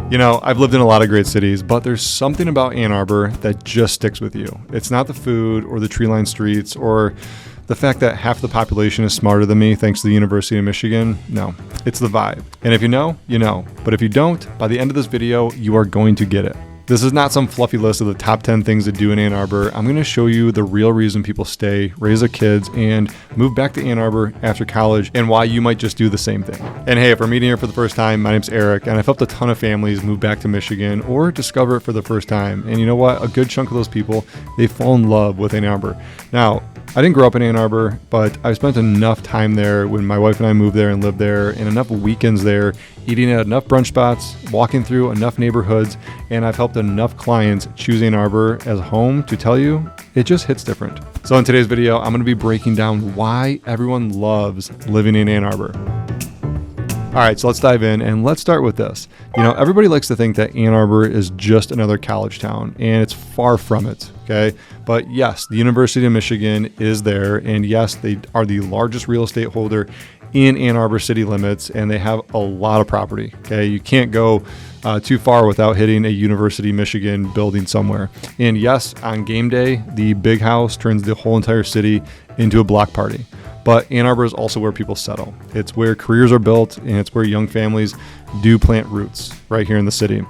You know, I've lived in a lot of great cities, but there's something about Ann Arbor that just sticks with you. It's not the food or the tree-lined streets or the fact that half the population is smarter than me thanks to the University of Michigan. No, it's the vibe. And if you know, you know. But if you don't, by the end of this video, you are going to get it. This is not some fluffy list of the top 10 things to do in Ann Arbor. I'm going to show you the real reason people stay, raise their kids, and move back to Ann Arbor after college, and why you might just do the same thing. And hey, if we're meeting here for the first time, my name's Eric, and I've helped a ton of families move back to Michigan or discover it for the first time. And you know what? A good chunk of those people, they fall in love with Ann Arbor. Now, I didn't grow up in Ann Arbor, but I spent enough time there when my wife and I moved there and lived there, and enough weekends there, eating at enough brunch spots, walking through enough neighborhoods, and I've helped enough clients choose Ann Arbor as home to tell you it just hits different. So in today's video, I'm going to be breaking down why everyone loves living in Ann Arbor. All right, so let's dive in and let's start with this. You know, everybody likes to think that Ann Arbor is just another college town, and it's far from it, okay? But yes, the University of Michigan is there, and yes, they are the largest real estate holder in Ann Arbor city limits, and they have a lot of property, okay? You can't go too far without hitting a University of Michigan building somewhere. And yes, on game day, the big house turns the whole entire city into a block party. But Ann Arbor is also where people settle. It's where careers are built, and it's where young families do plant roots right here in the city.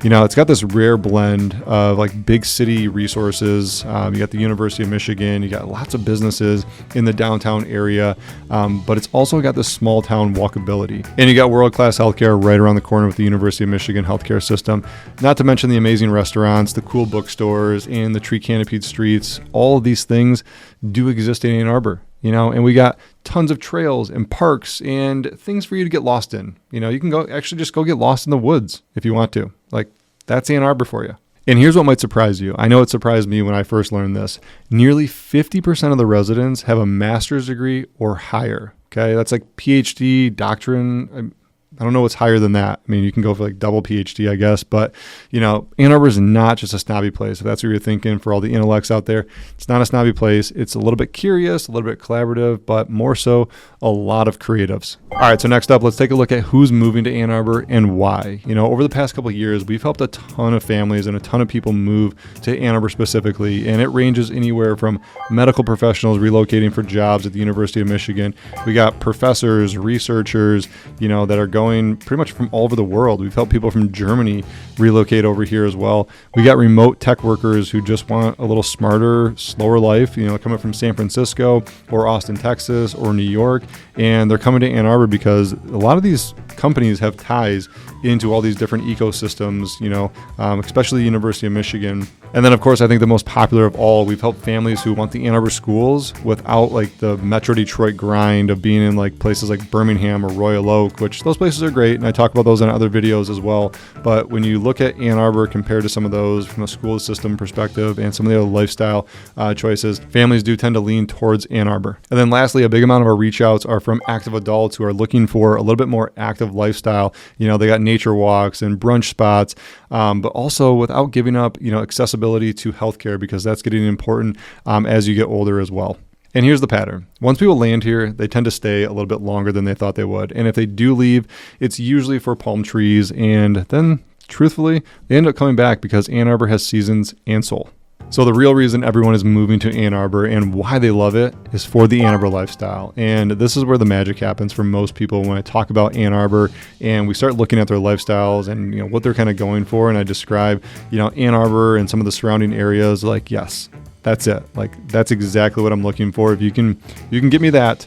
You know, it's got this rare blend of like big city resources. You got the University of Michigan, you got lots of businesses in the downtown area, but it's also got this small town walkability. And you got world-class healthcare right around the corner with the University of Michigan healthcare system. Not to mention the amazing restaurants, the cool bookstores, and the tree-canopied streets. All of these things do exist in Ann Arbor. You know, and we got tons of trails and parks and things for you to get lost in. You know, you can just go get lost in the woods if you want to. Like, that's Ann Arbor for you. And here's what might surprise you. I know it surprised me when I first learned this. Nearly 50% of the residents have a master's degree or higher. Okay, that's like PhD, doctorate. I don't know what's higher than that. I mean, you can go for like double PhD, I guess. But, you know, Ann Arbor is not just a snobby place. If that's what you're thinking for all the intellects out there, it's not a snobby place. It's a little bit curious, a little bit collaborative, but more so a lot of creatives. All right, so next up, let's take a look at who's moving to Ann Arbor and why. You know, over the past couple of years, we've helped a ton of families and a ton of people move to Ann Arbor specifically. And it ranges anywhere from medical professionals relocating for jobs at the University of Michigan. We got professors, researchers, you know, that are going pretty much from all over the world. We've helped people from Germany relocate over here as well. We got remote tech workers who just want a little smarter, slower life, you know, coming from San Francisco or Austin, Texas or New York. And they're coming to Ann Arbor because a lot of these companies have ties into all these different ecosystems, you know, especially the University of Michigan. And then, of course, I think the most popular of all, we've helped families who want the Ann Arbor schools without like the Metro Detroit grind of being in like places like Birmingham or Royal Oak, which those places are great. And I talk about those in other videos as well. But when you look at Ann Arbor compared to some of those from a school system perspective and some of the other lifestyle choices, families do tend to lean towards Ann Arbor. And then lastly, a big amount of our reach outs are from active adults who are looking for a little bit more active lifestyle. You know, they got nature walks and brunch spots, but also without giving up, you know, accessibility to healthcare, because that's getting important as you get older as well. And here's the pattern. Once people land here, they tend to stay a little bit longer than they thought they would. And if they do leave, it's usually for palm trees. And then, truthfully, they end up coming back because Ann Arbor has seasons and soul. So the real reason everyone is moving to Ann Arbor and why they love it is for the Ann Arbor lifestyle. And this is where the magic happens for most people when I talk about Ann Arbor and we start looking at their lifestyles and, you know, what they're kind of going for. And I describe, you know, Ann Arbor and some of the surrounding areas, like, yes, that's it. Like, that's exactly what I'm looking for. If you can get me that,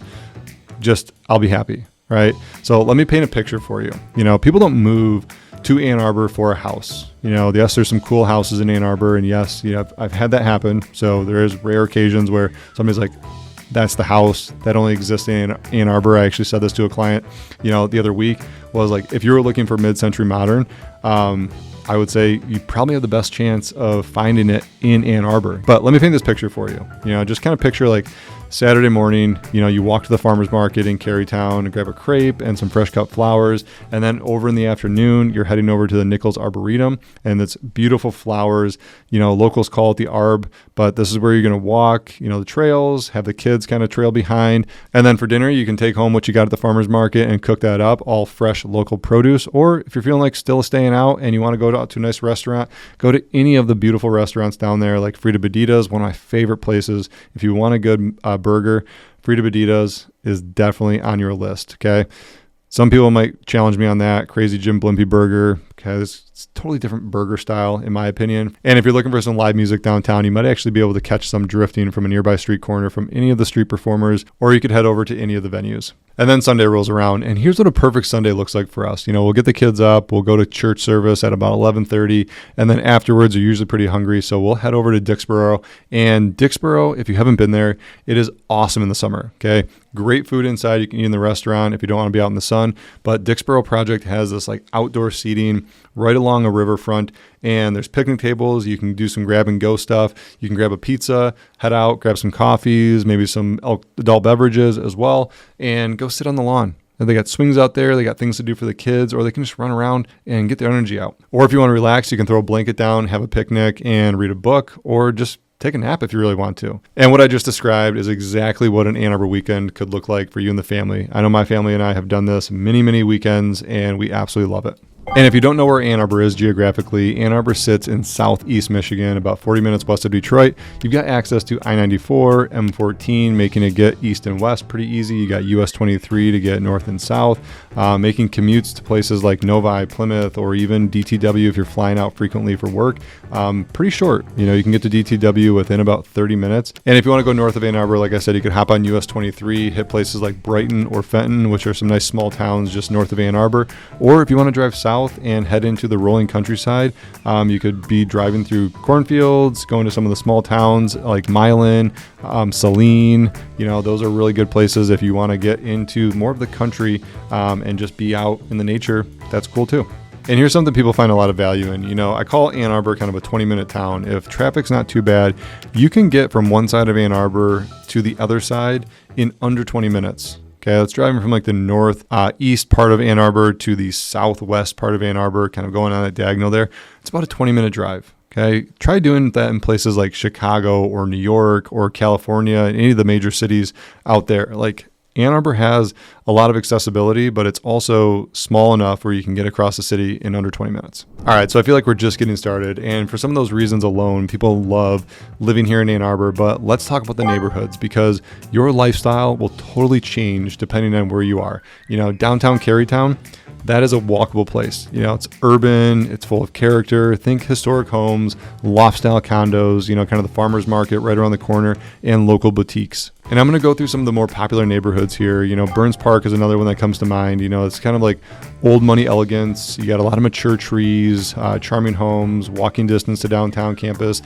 just, I'll be happy. Right. So let me paint a picture for you. You know, people don't move to Ann Arbor for a house. You know, yes, there's some cool houses in Ann Arbor, and yes, you know, I've had that happen. So there is rare occasions where somebody's like, that's the house that only exists in Ann Arbor. I actually said this to a client, you know, the other week, was like, if you were looking for mid-century modern, I would say you probably have the best chance of finding it in Ann Arbor. But let me paint this picture for you. You know, just kind of picture like Saturday morning, you walk to the farmer's market in Carytown and grab a crepe and some fresh cut flowers. And then over in the afternoon, you're heading over to the Nichols Arboretum, and it's beautiful flowers. Locals call it the Arb, but this is where you're going to walk, the trails, have the kids kind of trail behind. And then for dinner, you can take home what you got at the farmer's market and cook that up, all fresh local produce. Or if you're feeling like still staying out and you want to go out to a nice restaurant, go to any of the beautiful restaurants down there, like Frida Bedita's, one of my favorite places. If you want a good burger, Frida Bedita's is definitely on your list, okay? Some people might challenge me on that. Crazy Jim Blimpie burger. Okay, it's a totally different burger style, in my opinion. And if you're looking for some live music downtown, you might actually be able to catch some drifting from a nearby street corner from any of the street performers, or you could head over to any of the venues. And then Sunday rolls around, and here's what a perfect Sunday looks like for us. We'll get the kids up, we'll go to church service at about 11:30, and then afterwards, you're usually pretty hungry, so we'll head over to Dixboro. And Dixboro, if you haven't been there, it is awesome in the summer, okay? Great food inside. You can eat in the restaurant if you don't want to be out in the sun. But Dixboro Project has this like outdoor seating right along a riverfront, and there's picnic tables. You can do some grab and go stuff. You can grab a pizza, head out, grab some coffees, maybe some adult beverages as well, and go sit on the lawn. And they got swings out there. They got things to do for the kids, or they can just run around and get their energy out. Or if you want to relax, you can throw a blanket down, have a picnic, and read a book, or just take a nap if you really want to. And what I just described is exactly what an Ann Arbor weekend could look like for you and the family. I know my family and I have done this many, many weekends, and we absolutely love it. And if you don't know where Ann Arbor is geographically, Ann Arbor sits in southeast Michigan, about 40 minutes west of Detroit. You've got access to I-94, M14, making it get east and west pretty easy. You got US 23 to get north and south, making commutes to places like Novi, Plymouth, or even DTW if you're flying out frequently for work. Pretty short. You can get to DTW within about 30 minutes. And if you want to go north of Ann Arbor, like I said, you could hop on US 23, hit places like Brighton or Fenton, which are some nice small towns just north of Ann Arbor. Or if you want to drive south and head into the rolling countryside, you could be driving through cornfields, going to some of the small towns like Milan, Saline. Those are really good places if you want to get into more of the country and just be out in the nature. That's cool too. And here's something people find a lot of value in. I call Ann Arbor kind of a 20-minute town. If traffic's not too bad, you can get from one side of Ann Arbor to the other side in under 20 minutes. Okay, let's drive from like the northeast part of Ann Arbor to the southwest part of Ann Arbor, kind of going on that diagonal there. It's about a 20-minute drive. Okay, try doing that in places like Chicago or New York or California, any of the major cities out there. Like Ann Arbor has a lot of accessibility, but it's also small enough where you can get across the city in under 20 minutes. All right, so I feel like we're just getting started. And for some of those reasons alone, people love living here in Ann Arbor. But let's talk about the neighborhoods, because your lifestyle will totally change depending on where you are. Downtown Carytown, that is a walkable place. It's urban, it's full of character. Think historic homes, loft-style condos, kind of the farmer's market right around the corner, and local boutiques. And I'm going to go through some of the more popular neighborhoods here. Burns Park is another one that comes to mind. It's kind of like old money elegance. You got a lot of mature trees, charming homes, walking distance to downtown campus.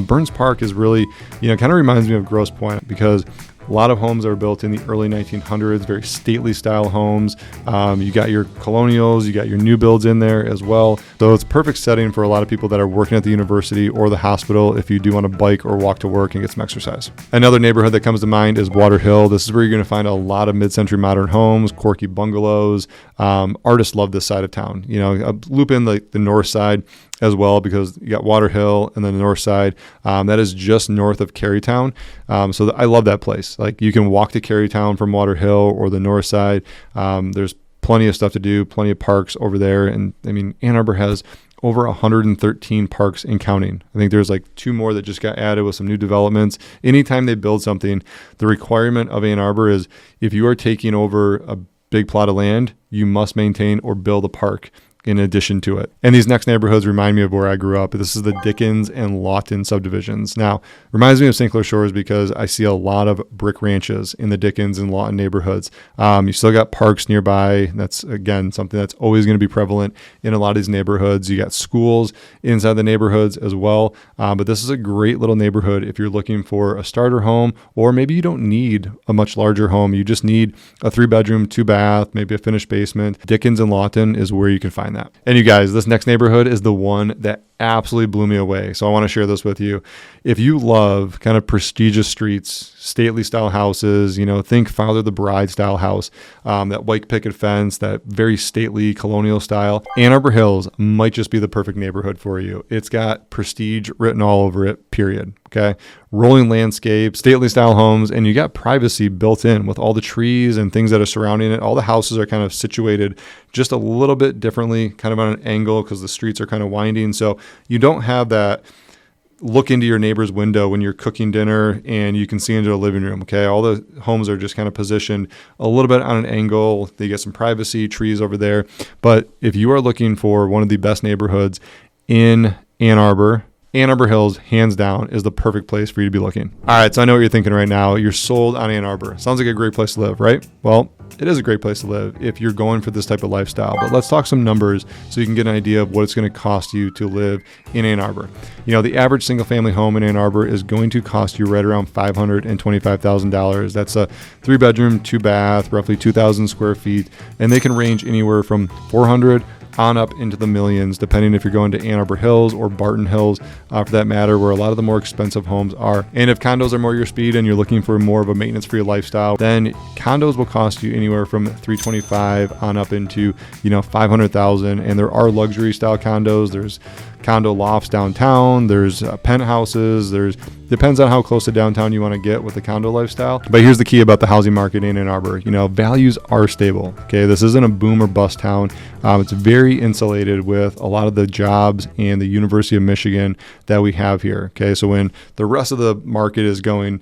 Burns Park is really, kind of reminds me of Grosse Pointe, because a lot of homes that were built in the early 1900s, very stately style homes. You got your colonials, you got your new builds in there as well. So it's a perfect setting for a lot of people that are working at the university or the hospital if you do want to bike or walk to work and get some exercise. Another neighborhood that comes to mind is Water Hill. This is where you're going to find a lot of mid-century modern homes, quirky bungalows. Artists love this side of town. Loop in the north side as well, because you got Water Hill and then the north side. That is just north of Carytown. So I love that place. Like, you can walk to Carytown from Water Hill or the north side. There's plenty of stuff to do, plenty of parks over there. And Ann Arbor has over 113 parks and counting. I think there's like 2 more that just got added with some new developments. Anytime they build something, the requirement of Ann Arbor is if you are taking over a big plot of land, you must maintain or build a park in addition to it. And these next neighborhoods remind me of where I grew up. This is the Dickens and Lawton subdivisions. Now, reminds me of St. Clair Shores because I see a lot of brick ranches in the Dickens and Lawton neighborhoods. You still got parks nearby. That's, again, something that's always going to be prevalent in a lot of these neighborhoods. You got schools inside the neighborhoods as well. But this is a great little neighborhood if you're looking for a starter home, or maybe you don't need a much larger home. You just need a 3-bedroom, 2-bath, maybe a finished basement. Dickens and Lawton is where you can find that. And you guys, this next neighborhood is the one that absolutely blew me away. So I want to share this with you. If you love kind of prestigious streets, stately style houses, think Father the Bride style house, that white picket fence, that very stately colonial style, Ann Arbor Hills might just be the perfect neighborhood for you. It's got prestige written all over it, period. Okay. Rolling landscape, stately style homes, and you got privacy built in with all the trees and things that are surrounding it. All the houses are kind of situated just a little bit differently, kind of on an angle because the streets are kind of winding. So you don't have that look into your neighbor's window when you're cooking dinner and you can see into the living room. Okay. All the homes are just kind of positioned a little bit on an angle. They get some privacy, trees over there. But if you are looking for one of the best neighborhoods in Ann Arbor Hills, hands down, is the perfect place for you to be looking. All right, so I know what you're thinking right now. You're sold on Ann Arbor. Sounds like a great place to live, right? Well, it is a great place to live if you're going for this type of lifestyle. But let's talk some numbers so you can get an idea of what it's going to cost you to live in Ann Arbor. The average single-family home in Ann Arbor is going to cost you right around $525,000. That's a 3-bedroom, 2-bath, roughly 2,000 square feet, and they can range anywhere from $400,000 on up into the millions, depending if you're going to Ann Arbor Hills or Barton Hills, for that matter, where a lot of the more expensive homes are. And if condos are more your speed and you're looking for more of a maintenance-free lifestyle, then condos will cost you anywhere from $325,000 on up into $500,000. And there are luxury-style condos. There's condo lofts downtown. There's penthouses. Depends on how close to downtown you want to get with the condo lifestyle. But here's the key about the housing market in Ann Arbor. Values are stable. Okay, this isn't a boom or bust town. It's very insulated with a lot of the jobs and the University of Michigan that we have here. Okay, so when the rest of the market is going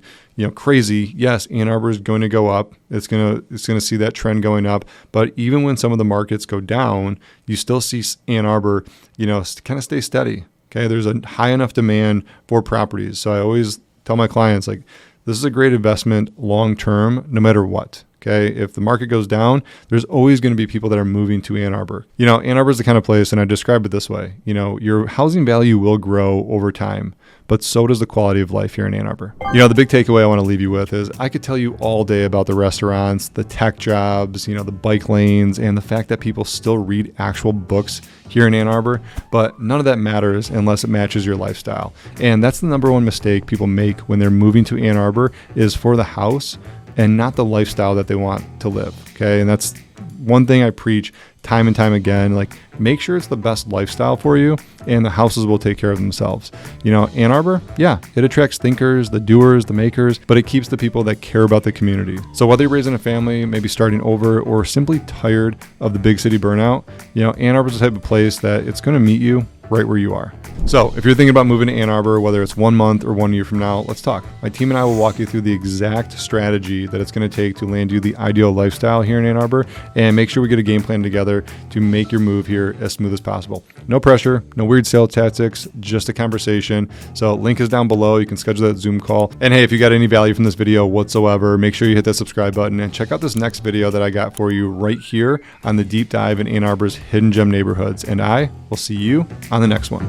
crazy, yes, Ann Arbor is going to go up. It's going to see that trend going up. But even when some of the markets go down, you still see Ann Arbor, kind of stay steady. Okay, there's a high enough demand for properties. So I always tell my clients, this is a great investment long term, no matter what. Okay, if the market goes down, there's always going to be people that are moving to Ann Arbor. Ann Arbor is the kind of place, and I describe it this way, your housing value will grow over time, but so does the quality of life here in Ann Arbor. The big takeaway I want to leave you with is I could tell you all day about the restaurants, the tech jobs, the bike lanes, and the fact that people still read actual books here in Ann Arbor, but none of that matters unless it matches your lifestyle. And that's the number one mistake people make when they're moving to Ann Arbor, is for the house and not the lifestyle that they want to live. Okay. And that's one thing I preach time and time again. Make sure it's the best lifestyle for you, and the houses will take care of themselves. Ann Arbor, yeah, it attracts thinkers, the doers, the makers, but it keeps the people that care about the community. So whether you're raising a family, maybe starting over, or simply tired of the big city burnout, Ann Arbor is the type of place that it's going to meet you right where you are. So if you're thinking about moving to Ann Arbor, whether it's 1 month or 1 year from now, let's talk. My team and I will walk you through the exact strategy that it's going to take to land you the ideal lifestyle here in Ann Arbor, and make sure we get a game plan together to make your move here as smooth as possible. No pressure, no weird sales tactics, just a conversation. So link is down below. You can schedule that Zoom call. And hey, if you got any value from this video whatsoever, make sure you hit that subscribe button and check out this next video that I got for you right here on the deep dive in Ann Arbor's hidden gem neighborhoods. And I will see you on the next one.